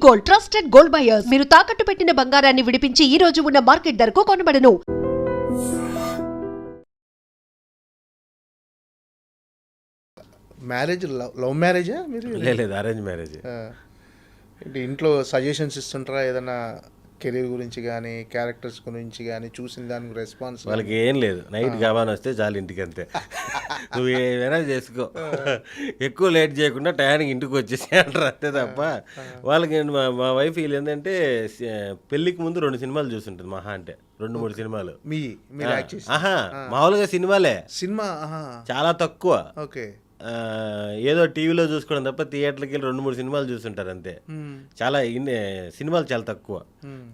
Gold, trusted gold buyers. మీరు తాకట్టు పెట్టిన బంగారాన్ని విడిపించి ఈ రోజు ఉన్న మార్కెట్ ధరకు కొనబడను. మ్యారేజ్ లవ్ మ్యారేజా మీరు? లేదు, అరేంజ్ మ్యారేజ్. అంటే ఇంట్లో సజెషన్స్ ఇస్తుంటారా ఏదైనా కెరీర్ గురించి కానీ క్యారెక్టర్స్ గురించి కానీ చూసిన దానికి రెస్పాన్స్? వాళ్ళకి ఏం లేదు, నైట్ గబాన్ వస్తే చాలు ఇంటికి, అంతే. నువ్వు ఏమైనా చేసుకో, ఎక్కువ లేట్ చేయకుండా టయానికి ఇంటికి వచ్చేసి అంటారు, అంతే తప్ప వాళ్ళకి. మా వైఫ్ వీళ్ళు ఏంటంటే పెళ్ళికి ముందు 2 సినిమాలు చూస్తుంటుంది మహా అంటే, 2-3 సినిమాలు. మామూలుగా సినిమా చాలా తక్కువ. ఓకే. ఏదో టీవీలో చూసుకోవడం తప్ప థియేటర్కి వెళ్ళి 2-3 సినిమాలు చూస్తుంటారు అంతే. చాలా సినిమాలు చాలా తక్కువ.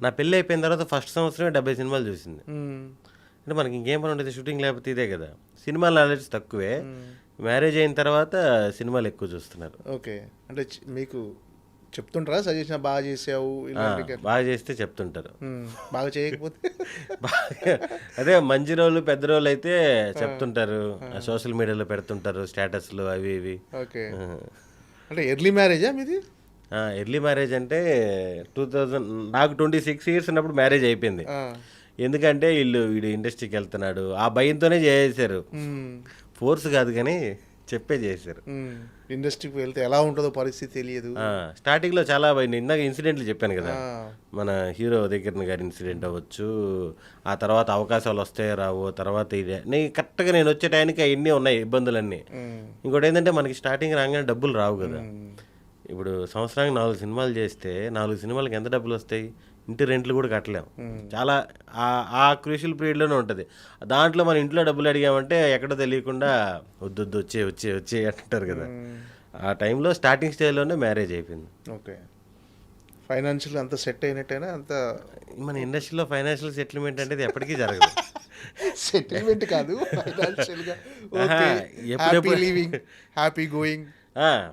నా పెళ్ళి అయిపోయిన తర్వాత ఫస్ట్ సంవత్సరమే 70 సినిమాలు చూసింది. అంటే మనకి ఇంకేం పని ఉంటుంది, షూటింగ్ లేకపోతే ఇదే కదా. సినిమా నాలెడ్జ్ తక్కువే. మ్యారేజ్ అయిన తర్వాత సినిమాలు ఎక్కువ చూస్తున్నారు. ఓకే. అంటే మీకు చెప్తుంటారా సజెషన్, బాగా చేసావు, బాగా చేస్తే చెప్తుంటారు, బాగా చేయకపోతే అదే మంచి రోజులు పెద్ద రోజులు అయితే చెప్తుంటారు, సోషల్ మీడియాలో పెడుతుంటారు స్టేటస్లు అవి ఇవి. ఓకే. అంటే ఎర్లీ మ్యారేజా మీది? ఎర్లీ మ్యారేజ్ అంటే 2000, నాకు 26 ఇయర్స్ ఉన్నప్పుడు మ్యారేజ్ అయిపోయింది. ఎందుకంటే వీడు ఇండస్ట్రీకి వెళ్తున్నాడు ఆ భయంతోనే చేసేసారు, ఫోర్స్ కాదు కానీ చెప్పే చేశారు. ఇండస్ట్రీకి వెళ్తే ఎలా ఉంటుందో పరిస్థితి తెలియదు. స్టార్టింగ్లో చాలా భయం. ఇందాక ఇన్సిడెంట్లు చెప్పాను కదా, మన హీరో దగ్గర గారి ఇన్సిడెంట్ అవ్వచ్చు, ఆ తర్వాత అవకాశాలు వస్తాయో రావో, తర్వాత ఇదే కరెక్ట్గా నేను వచ్చే టైంకి అవన్నీ ఉన్నాయి ఇబ్బందులన్నీ. ఇంకోటి ఏంటంటే మనకి స్టార్టింగ్ రాగానే డబ్బులు రావు కదా. ఇప్పుడు సంవత్సరానికి 4 సినిమాలు చేస్తే 4 సినిమాలకి ఎంత డబ్బులు వస్తాయి? ఇంటి రెంట్లు కూడా కట్టలేము. చాలా ఆ క్రూషియల్ పీరియడ్లోనే ఉంటుంది. దాంట్లో మన ఇంట్లో డబ్బులు అడిగామంటే ఎక్కడో తెలియకుండా వద్దు వచ్చే అంటారు కదా. ఆ టైంలో స్టార్టింగ్ స్టేజ్లోనే మ్యారేజ్ అయిపోయింది. ఓకే. ఫైనాన్షియల్ అంత సెట్ అయినట్టేనా? అంత మన ఇండస్ట్రీలో ఫైనాన్షియల్ సెటిల్మెంట్ అనేది ఎప్పటికీ జరగదు. సెటిల్మెంట్ కాదు, ఫైనాన్షియల్గా హ్యాపీ గోయింగ్.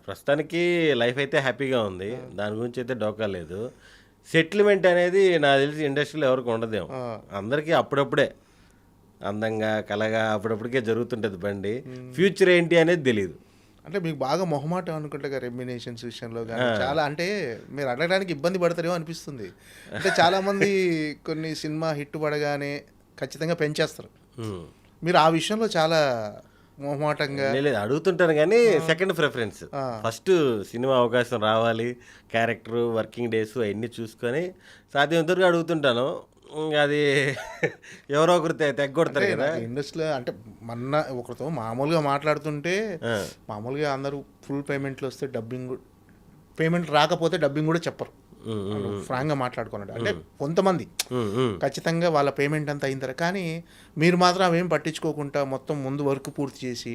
ప్రస్తుతానికి లైఫ్ అయితే హ్యాపీగా ఉంది, దాని గురించి అయితే డోకా లేదు. సెటిల్మెంట్ అనేది నాకు తెలిసి ఇండస్ట్రీలో ఎవరికి ఉండదేమో. అందరికీ అప్పుడప్పుడే అందంగా కలగా అప్పుడప్పటికే జరుగుతుంటుంది బండి. ఫ్యూచర్ ఏంటి అనేది తెలియదు. అంటే మీకు బాగా మొహమాటం అనుకుంటే రెమ్యునేషన్స్ విషయంలో కానీ చాలా, అంటే మీరు అడగడానికి ఇబ్బంది పడతారేమో అనిపిస్తుంది. అంటే చాలామంది కొన్ని సినిమా హిట్ పడగానే ఖచ్చితంగా పెంచేస్తారు, మీరు ఆ విషయంలో చాలా మొహమాటంగా? లేదు, అడుగుతుంటాను కానీ సెకండ్ ప్రిఫరెన్స్. ఫస్ట్ సినిమా అవకాశం రావాలి, క్యారెక్టర్, వర్కింగ్ డేస్ అవన్నీ చూసుకొని సాధ్యమంతవరకు అడుగుతుంటాను. అది ఎవరో ఒకరు తెగొడతారు కదా ఇండస్ట్రీలో. అంటే మొన్న ఒకరితో మామూలుగా మాట్లాడుతుంటే, మామూలుగా అందరూ ఫుల్ పేమెంట్లు వస్తే డబ్బింగ్, పేమెంట్ రాకపోతే డబ్బింగ్ కూడా చెప్పరు, ఫ్రాంక్గా మాట్లాడుకున్నాడు. అంటే కొంతమంది ఖచ్చితంగా వాళ్ళ పేమెంట్ అంతా అయిన తర్వాత, కానీ మీరు మాత్రం అవేం పట్టించుకోకుండా మొత్తం ముందు వర్క్ పూర్తి చేసి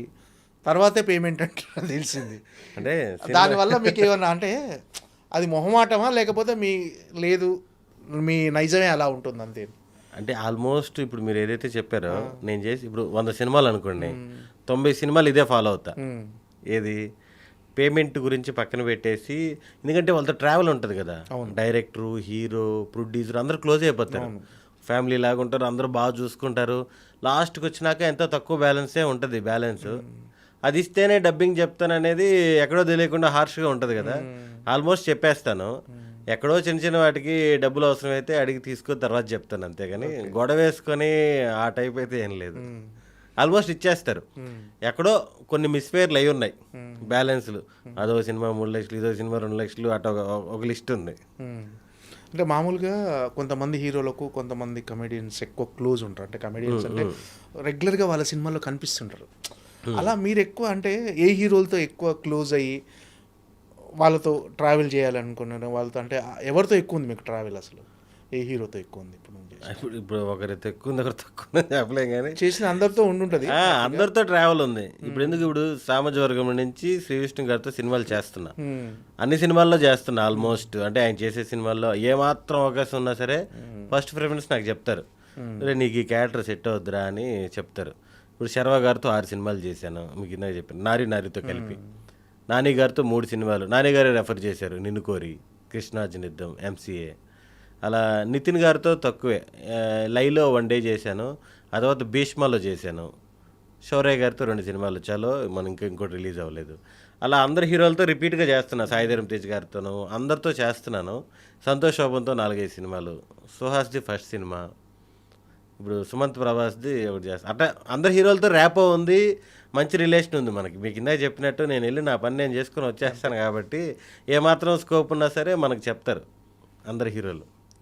తర్వాతే పేమెంట్ అంటారు తెలిసింది. అంటే దానివల్ల మీకు ఏమన్నా అంటే అది మొహమాటమా, లేకపోతే లేదు మీ నైజమే అలా ఉంటుంది అంతే? అంటే ఆల్మోస్ట్ ఇప్పుడు మీరు ఏదైతే చెప్పారో, నేను చేసి ఇప్పుడు 100 సినిమాలు అనుకోండి, 90 సినిమాలు ఇదే ఫాలో అవుతా. ఏది పేమెంట్ గురించి పక్కన పెట్టేసి, ఎందుకంటే వాళ్ళతో ట్రావెల్ ఉంటుంది కదా, డైరెక్టరు, హీరో, ప్రొడ్యూసర్ అందరూ క్లోజ్ అయిపోతారు, ఫ్యామిలీ లాగా ఉంటారు, అందరూ బాగా చూసుకుంటారు. లాస్ట్కి వచ్చినాక ఎంతో తక్కువ బ్యాలెన్సే ఉంటుంది. బ్యాలెన్స్ అది ఇస్తేనే డబ్బింగ్ చెప్తాననేది ఎక్కడో తెలియకుండా హార్ష్గా ఉంటుంది కదా. ఆల్మోస్ట్ చెప్పేస్తాను, ఎక్కడో చిన్న చిన్న వాటికి డబ్బులు అవసరమైతే అడిగి తీసుకొని తర్వాత చెప్తాను, అంతేగాని గొడవ వేసుకొని ఆ టైప్ అయితే ఏం లేదు. ఆల్మోస్ట్ ఇచ్చేస్తారు. ఎక్కడో కొన్ని మిస్ఫేర్లు అయి ఉన్నాయి బ్యాలెన్స్లు, అదో సినిమా 3 లక్షలు, ఇదో సినిమా 2 లక్షలు, అటు ఒక లిస్ట్ ఉంది. అంటే మామూలుగా కొంతమంది హీరోలకు కొంతమంది కమెడియన్స్ ఎక్కువ క్లోజ్ ఉంటారు. అంటే కమెడియన్స్ అంటే రెగ్యులర్గా వాళ్ళ సినిమాల్లో కనిపిస్తుంటారు. అలా మీరు ఎక్కువ అంటే ఏ హీరోలతో ఎక్కువ క్లోజ్ అయ్యి వాళ్ళతో ట్రావెల్ చేయాలనుకున్నాను? వాళ్ళతో అంటే ఎవరితో ఎక్కువ ఉంది మీకు ట్రావెల్? అసలు ఏ హీరోతో ఎక్కువ ఉంది? ఇప్పుడు ఒకరితో ఎక్కువ ఉంది, ఒకరు తక్కువ ఉంది చెప్పలేం, కానీ చేసిన అందరితో ఉండుంటుంది. అందరితో ట్రావెల్ ఉంది. ఇప్పుడు సామాజికవర్గం నుంచి శ్రీ విష్ణు గారితో సినిమాలు చేస్తున్నా, అన్ని సినిమాల్లో చేస్తున్నా ఆల్మోస్ట్. అంటే ఆయన చేసే సినిమాల్లో ఏమాత్రం అవకాశం ఉన్నా సరే ఫస్ట్ ప్రిఫరెన్స్ నాకు చెప్తారు, నీకు ఈ క్యారెక్టర్ సెట్ అవుద్దురా అని చెప్తారు. ఇప్పుడు శర్వా గారితో 6 సినిమాలు చేశాను, మీకు ఇందాక చెప్పాను, నారితో కలిపి. నాని గారితో 3 సినిమాలు, నాని గారే రెఫర్ చేశారు, నిన్ను కోరి, కృష్ణార్జున, ఎంసీఏ. అలా నితిన్ గారితో తక్కువే, లైలో 1 డే చేశాను, ఆ తర్వాత భీష్మలో చేశాను. శౌర్య గారితో 2 సినిమాలు, చలో మనం ఇంకోటి రిలీజ్ అవ్వలేదు. అలా అందరు హీరోలతో రిపీట్గా చేస్తున్నా, సాయిధరం తేజ్ గారితోనూ అందరితో చేస్తున్నాను. సంతోష్ శోభన్తో 4-5 సినిమాలు, సుహాస్ది ఫస్ట్ సినిమా, ఇప్పుడు సుమంత్ ప్రభాస్ది ఒకటి చేస్తాను. అట్లా అందరు హీరోలతో ర్యాపో ఉంది, మంచి రిలేషన్ ఉంది మనకి. మీకు ఇందాక చెప్పినట్టు నేను వెళ్ళి నా పని నేను చేసుకుని వచ్చేస్తాను కాబట్టి ఏమాత్రం స్కోప్ ఉన్నా సరే మనకు చెప్తారు అందరు హీరోలు.